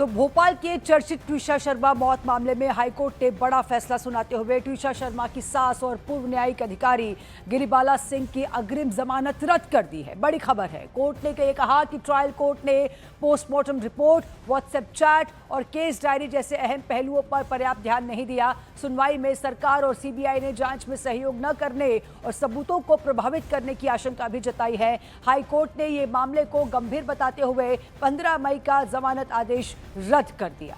तो भोपाल के चर्चित ट्विशा शर्मा मौत मामले में हाईकोर्ट ने बड़ा फैसला सुनाते हुए ट्विशा शर्मा की सास और पूर्व न्यायिक अधिकारी गिरिबाला सिंह की अग्रिम जमानत रद्द कर दी है। बड़ी खबर है, कोर्ट ने ये कहा कि ट्रायल कोर्ट ने पोस्टमार्टम रिपोर्ट, व्हाट्सएप चैट और केस डायरी जैसे अहम पहलुओं पर पर्याप्त ध्यान नहीं दिया। सुनवाई में सरकार और सीबीआई ने जांच में सहयोग न करने और सबूतों को प्रभावित करने की आशंका भी जताई है। हाईकोर्ट ने ये मामले को गंभीर बताते हुए 15 मई का जमानत आदेश रद्द कर दिया।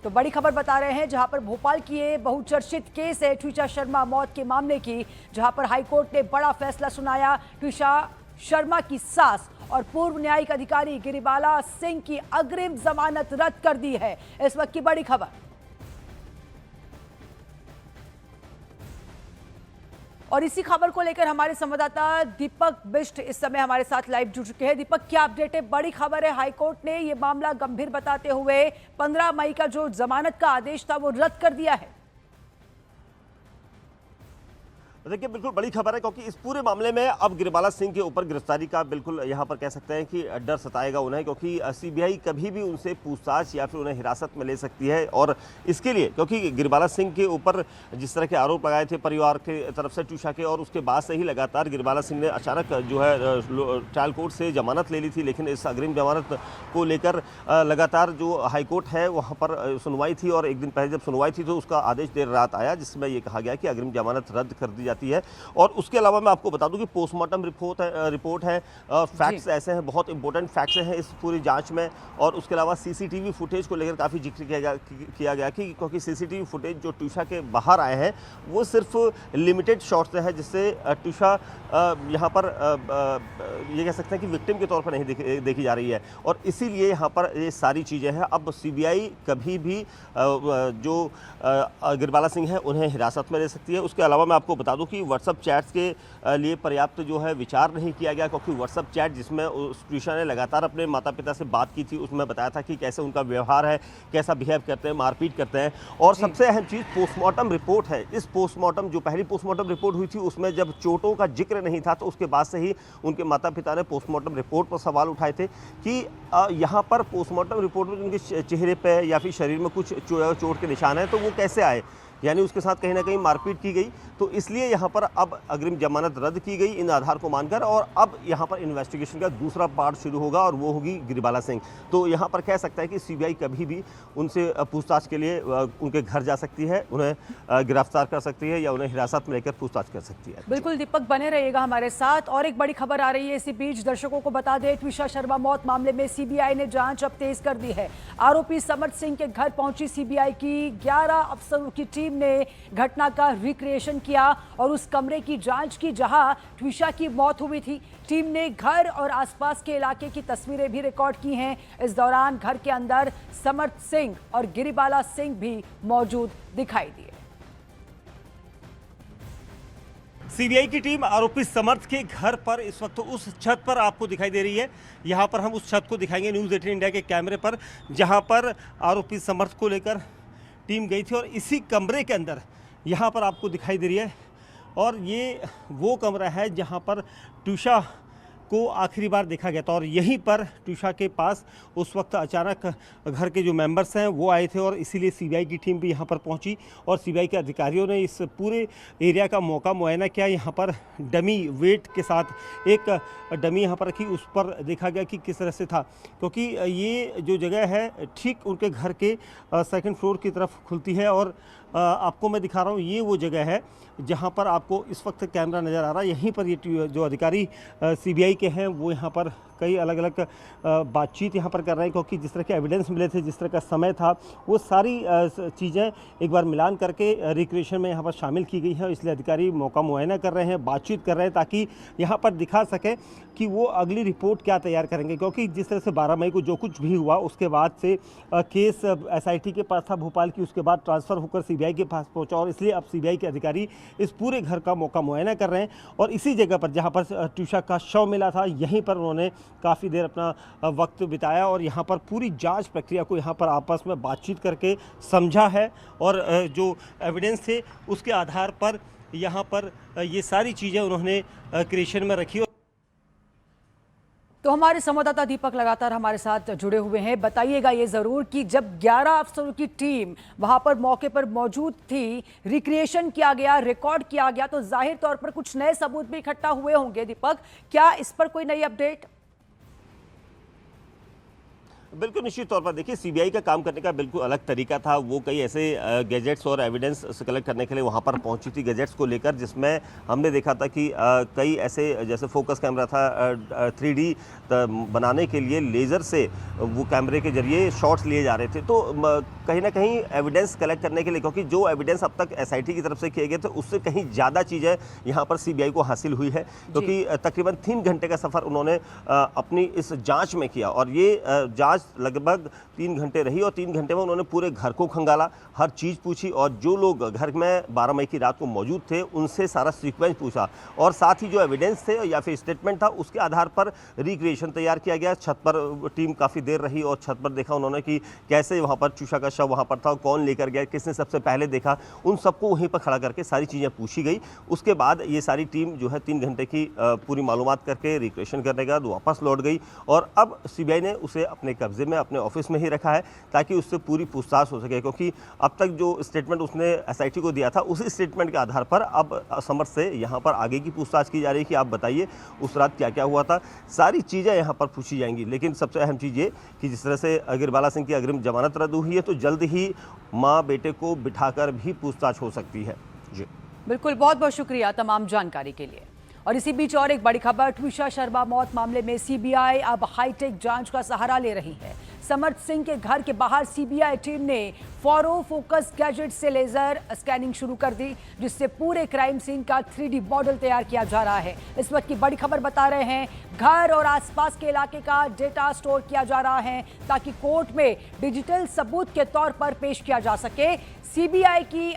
तो बड़ी खबर बता रहे हैं, जहां पर भोपाल की ये बहुचर्चित केस है ट्विशा शर्मा मौत के मामले की, जहां पर हाईकोर्ट ने बड़ा फैसला सुनाया। ट्विशा शर्मा की सास और पूर्व न्यायिक अधिकारी गिरिबाला सिंह की अग्रिम जमानत रद्द कर दी है। इस वक्त की बड़ी खबर। और इसी खबर को लेकर हमारे संवाददाता दीपक बिष्ट इस समय हमारे साथ लाइव जुड़ चुके हैं। दीपक, क्या अपडेट है? बड़ी खबर है, हाईकोर्ट ने यह मामला गंभीर बताते हुए 15 मई का जो जमानत का आदेश था वो रद्द कर दिया है। देखिए, बिल्कुल बड़ी खबर है क्योंकि इस पूरे मामले में अब गिरिबाला सिंह के ऊपर गिरफ्तारी का बिल्कुल यहाँ पर कह सकते हैं कि डर सताएगा उन्हें, क्योंकि सीबीआई कभी भी उनसे पूछताछ या फिर उन्हें हिरासत में ले सकती है। और इसके लिए क्योंकि गिरिबाला सिंह के ऊपर जिस तरह के आरोप लगाए थे परिवार के तरफ से ट्विशा के, और उसके बाद से ही लगातार गिरिबाला सिंह ने अचानक जो है ट्रायल कोर्ट से जमानत ले ली थी। लेकिन इस अग्रिम जमानत को लेकर लगातार जो हाईकोर्ट है वहाँ पर सुनवाई थी, और एक दिन पहले जब सुनवाई थी तो उसका आदेश देर रात आया, जिसमें यह कहा गया कि अग्रिम जमानत रद्द कर दी जाती है। और उसके अलावा मैं आपको बता दूं कि पोस्टमार्टम रिपोर्ट है, फैक्ट्स ऐसे हैं, बहुत इंपॉर्टेंट फैक्ट्स हैं इस पूरी जांच में। और उसके अलावा सीसीटीवी फुटेज को लेकर काफ़ी जिक्र किया गया कि क्योंकि सीसीटीवी फुटेज जो ट्विशा के बाहर आए हैं वो सिर्फ लिमिटेड शॉट्स से है, जिससे ट्विशा यहाँ पर ये कह सकते हैं कि विक्टिम के तौर पर नहीं देखी जा रही है। और इसीलिए यहाँ पर ये सारी चीज़ें हैं। अब सीबीआई कभी भी जो गिरिबाला सिंह है उन्हें हिरासत में ले सकती है। उसके अलावा मैं आपको बता दूं कि व्हाट्सएप चैट्स के लिए पर्याप्त जो है विचार नहीं किया गया, क्योंकि व्हाट्सएप चैट जिसमें ट्विशा ने लगातार अपने माता पिता से बात की थी, उसमें बताया था कि कैसे उनका व्यवहार है, कैसा बिहेव करते हैं, मारपीट करते हैं। और सबसे अहम चीज़ पोस्टमार्टम रिपोर्ट है। इस पोस्टमार्टम जो पहली पोस्टमार्टम रिपोर्ट हुई थी उसमें जब चोटों का जिक्र नहीं था, तो उसके बाद से ही उनके माता पिता ने पोस्टमार्टम रिपोर्ट पर सवाल उठाए थे कि यहाँ पर पोस्टमार्टम रिपोर्ट में उनके चेहरे पर या फिर शरीर में कुछ चोट के निशान हैं, तो वो कैसे आए, यानी उसके साथ कहीं ना कहीं मारपीट की गई। तो इसलिए यहाँ पर अब अग्रिम जमानत रद्द की गई इन आधार को मानकर, और अब यहाँ पर इन्वेस्टिगेशन का दूसरा पार्ट शुरू होगा और वो होगी गिरिबाला सिंह। तो यहाँ पर कह सकता है कि सीबीआई कभी भी उनसे पूछताछ के लिए उनके घर जा सकती है, उन्हें गिरफ्तार कर सकती है या उन्हें हिरासत में लेकर पूछताछ कर सकती है। बिल्कुल दीपक, बने रहिएगा हमारे साथ। और एक बड़ी खबर आ रही है इसी बीच, दर्शकों को बता दें, ट्विशा शर्मा मौत मामले में सीबीआई ने जांच अब तेज कर दी है। आरोपी समर्थ सिंह के घर पहुंची सीबीआई की 11 अफसरों की टीम ने घटना का रिक्रिएशन किया और उस कमरे की जांच की जहां ट्विशा की मौत हुई थी। टीम ने घर और आसपास के इलाके की तस्वीरें भी रिकॉर्ड की हैं। इस दौरान घर के अंदर समर्थ सिंह और गिरिबाला सिंह भी मौजूद दिखाई दिए। सीबीआई की टीम आरोपी समर्थ के घर पर इस वक्त उस छत पर आपको दिखाई दे रही है। यहाँ पर हम उस छत को दिखाएंगे न्यूज़ 18 इंडिया के कैमरे पर, जहाँ पर आरोपी समर्थ को लेकर टीम गई थी। और इसी कमरे के अंदर यहाँ पर आपको दिखाई दे रही है, और ये वो कमरा है जहाँ पर ट्विशा को आखिरी बार देखा गया था। और यहीं पर ट्विशा के पास उस वक्त अचानक घर के जो मेंबर्स हैं वो आए थे, और इसीलिए सीबीआई की टीम भी यहाँ पर पहुँची। और सीबीआई के अधिकारियों ने इस पूरे एरिया का मौका मुआयना किया। यहाँ पर डमी वेट के साथ एक डमी यहाँ पर रखी, उस पर देखा गया कि किस तरह से था, क्योंकि ये जो जगह है ठीक उनके घर के सेकंड फ्लोर की तरफ खुलती है। और आपको मैं दिखा रहा हूँ, ये वो जगह है जहाँ पर आपको इस वक्त कैमरा नज़र आ रहा है। यहीं पर ये जो अधिकारी सीबीआई के हैं वो यहाँ पर कई अलग अलग बातचीत यहाँ पर कर रहे हैं, क्योंकि जिस तरह के एविडेंस मिले थे, जिस तरह का समय था, वो सारी चीज़ें एक बार मिलान करके रिक्रिएशन में यहाँ पर शामिल की गई हैं। इसलिए अधिकारी मौका मुआयना कर रहे हैं, बातचीत कर रहे हैं, ताकि यहाँ पर दिखा सकें कि वो अगली रिपोर्ट क्या तैयार करेंगे। क्योंकि जिस तरह से 12 मई को जो कुछ भी हुआ उसके बाद से केस एसआईटी के पास था भोपाल की, उसके बाद ट्रांसफ़र होकर सीबीआई के पास पहुँचा, और इसलिए अब सीबीआई के अधिकारी इस पूरे घर का मौका मुआयना कर रहे हैं। और इसी जगह पर जहाँ पर ट्विशा का शव मिला था, यहीं पर उन्होंने काफ़ी देर अपना वक्त बिताया, और यहाँ पर पूरी जांच प्रक्रिया को यहाँ पर आपस में बातचीत करके समझा है। और जो एविडेंस थे उसके आधार पर यहाँ पर ये सारी चीज़ें उन्होंने क्रिएशन में रखी। तो हमारे संवाददाता दीपक लगातार हमारे साथ जुड़े हुए हैं। बताइएगा ये जरूर कि जब 11 अफसरों की टीम वहां पर मौके पर मौजूद थी, रिक्रिएशन किया गया, रिकॉर्ड किया गया, तो जाहिर तौर पर कुछ नए सबूत भी इकट्ठा हुए होंगे। दीपक, क्या इस पर कोई नई अपडेट? बिल्कुल निश्चित तौर पर देखिए, सीबीआई का काम करने का बिल्कुल अलग तरीका था। वो कई ऐसे गैजेट्स और एविडेंस कलेक्ट करने के लिए वहाँ पर पहुंची थी, गैजेट्स को लेकर, जिसमें हमने देखा था कि कई ऐसे जैसे फोकस कैमरा था, 3D बनाने के लिए लेज़र से वो कैमरे के जरिए शॉट्स लिए जा रहे थे। तो कहीं ना कहीं एविडेंस कलेक्ट करने के लिए, क्योंकि जो एविडेंस अब तक एसआईटी की तरफ से किए गए थे उससे कहीं ज़्यादा चीज़ें यहाँ पर सीबीआई को हासिल हुई है, क्योंकि तकरीबन 3 घंटे का सफ़र उन्होंने अपनी इस जाँच में किया। और ये जाँच लगभग 3 घंटे रही और 3 घंटे में उन्होंने पूरे घर को खंगाला, हर चीज़ पूछी, और जो लोग घर में 12 मई की रात को मौजूद थे उनसे सारा सीक्वेंस पूछा, और साथ ही जो एविडेंस थे या फिर स्टेटमेंट था उसके आधार पर रिक्रिएशन तैयार किया गया। छत पर टीम काफ़ी देर रही और छत पर देखा उन्होंने कि कैसे वहाँ पर चूषा का शव वहाँ पर था, कौन लेकर गया, किसने सबसे पहले देखा, उन सबको वहीं पर खड़ा करके सारी चीज़ें पूछी गई। उसके बाद ये सारी टीम जो है 3 घंटे की पूरी मालूमात करके रिक्रिएशन करने के बाद वापस लौट गई, और अब सीबीआई ने उसे अपने कब्जे में अपने ऑफिस में ही रखा है ताकि उससे पूरी पूछताछ हो सके, क्योंकि अब तक जो स्टेटमेंट उसने एसआईटी को दिया था उसी स्टेटमेंट के आधार पर अब समर से यहाँ पर आगे की पूछताछ की जा रही है कि आप बताइए उस रात क्या क्या हुआ था। सारी चीज़ें यहाँ पर पूछी जाएंगी, लेकिन सबसे अहम चीज़ ये कि जिस तरह से गिरिबाला सिंह की अग्रिम जमानत रद्द हुई है तो जल्द ही माँ बेटे को बिठाकर भी पूछताछ हो सकती है। जी बिल्कुल, बहुत बहुत शुक्रिया तमाम जानकारी के लिए। और इसी बीच और एक बड़ी खबर, ट्विशा शर्मा मौत मामले में सीबीआई अब हाईटेक जांच का सहारा ले रही है। समर्थ सिंह के घर के बाहर सीबीआई टीम ने फॉरो फोकस गैजेट से लेजर स्कैनिंग शुरू कर दी, जिससे पूरे क्राइम सीन का 3D मॉडल तैयार किया जा रहा है। इस वक्त की बड़ी खबर बता रहे हैं, घर और आसपास के इलाके का डेटा स्टोर किया जा रहा है ताकि कोर्ट में डिजिटल सबूत के तौर पर पेश किया जा सके। सीबीआई की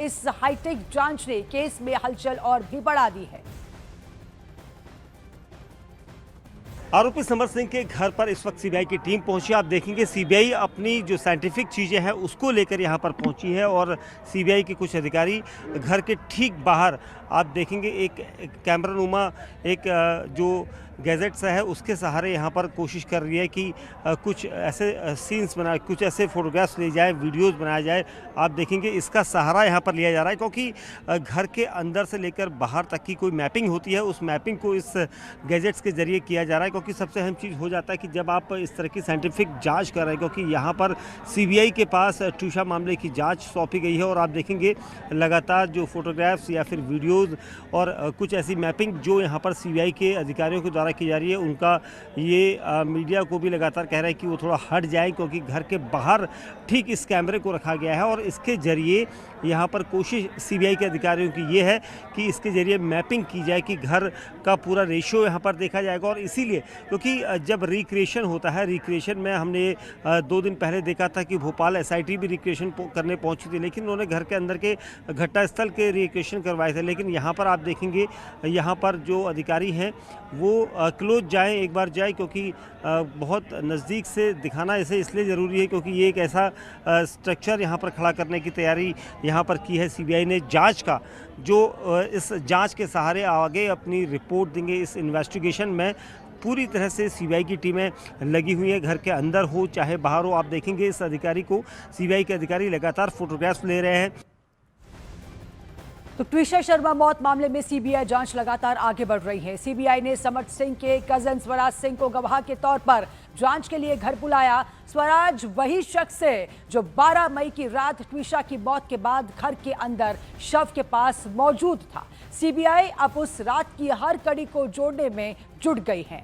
इस हाईटेक जांच ने केस में हलचल और भी बढ़ा दी है। आरोपी समर सिंह के घर पर इस वक्त सीबीआई की टीम पहुंची। आप देखेंगे सीबीआई अपनी जो साइंटिफिक चीज़ें हैं उसको लेकर यहां पर पहुंची है, और सीबीआई के कुछ अधिकारी घर के ठीक बाहर आप देखेंगे एक कैमरा नुमा एक जो गैजेट्स है उसके सहारे यहाँ पर कोशिश कर रही है कि कुछ ऐसे सीन्स बनाए, कुछ ऐसे फोटोग्राफ्स ले जाए, वीडियोस बनाया जाए। आप देखेंगे इसका सहारा यहाँ पर लिया जा रहा है, क्योंकि घर के अंदर से लेकर बाहर तक की कोई मैपिंग होती है, उस मैपिंग को इस गैजेट्स के जरिए किया जा रहा है। क्योंकि सबसे अहम चीज़ हो जाता है कि जब आप इस तरह की साइंटिफिक जाँच कर रहे हैं, क्योंकि यहाँ पर सीबीआई के पास ट्यूशा मामले की जाँच सौंपी गई है, और आप देखेंगे लगातार जो फोटोग्राफ्स या फिर वीडियोज़ और कुछ ऐसी मैपिंग जो यहाँ पर सीबीआई के अधिकारियों के द्वारा की जा रही है, उनका ये मीडिया को भी लगातार कह रहा है कि वो थोड़ा हट जाए, क्योंकि घर के बाहर ठीक इस कैमरे को रखा गया है, और इसके जरिए यहाँ पर कोशिश सीबीआई के अधिकारियों की ये है कि इसके जरिए मैपिंग की जाए कि घर का पूरा रेशियो यहाँ पर देखा जाएगा। और इसीलिए क्योंकि जब रिक्रिएशन होता है, रिक्रिएशन में हमने 2 दिन पहले देखा था कि भोपाल एसआईटी भी रिक्रिएशन करने पहुँची थी, लेकिन उन्होंने घर के अंदर के घटनास्थल के रिक्रिएशन करवाए थे। लेकिन यहाँ पर आप देखेंगे यहाँ पर जो अधिकारी हैं वो क्लोज जाएं, एक बार जाएं, क्योंकि बहुत नज़दीक से दिखाना इसे इसलिए ज़रूरी है क्योंकि ये एक ऐसा स्ट्रक्चर यहाँ पर खड़ा करने की तैयारी यहाँ पर की है सीबीआई ने जांच का, जो इस जांच के सहारे आगे अपनी रिपोर्ट देंगे। इस इन्वेस्टिगेशन में पूरी तरह से सीबीआई की टीमें लगी हुई हैं, घर के अंदर हो चाहे बाहर हो। आप देखेंगे इस अधिकारी को, सीबीआई के अधिकारी लगातार फोटोग्राफ्स ले रहे हैं। तो ट्विशा शर्मा मौत मामले में सीबीआई जांच लगातार आगे बढ़ रही है। सीबीआई ने समर्थ सिंह के कजन स्वराज सिंह को गवाह के तौर पर जांच के लिए घर बुलाया। स्वराज वही शख्स है जो 12 मई की रात ट्विशा की मौत के बाद घर के अंदर शव के पास मौजूद था। सीबीआई अब उस रात की हर कड़ी को जोड़ने में जुट गई है।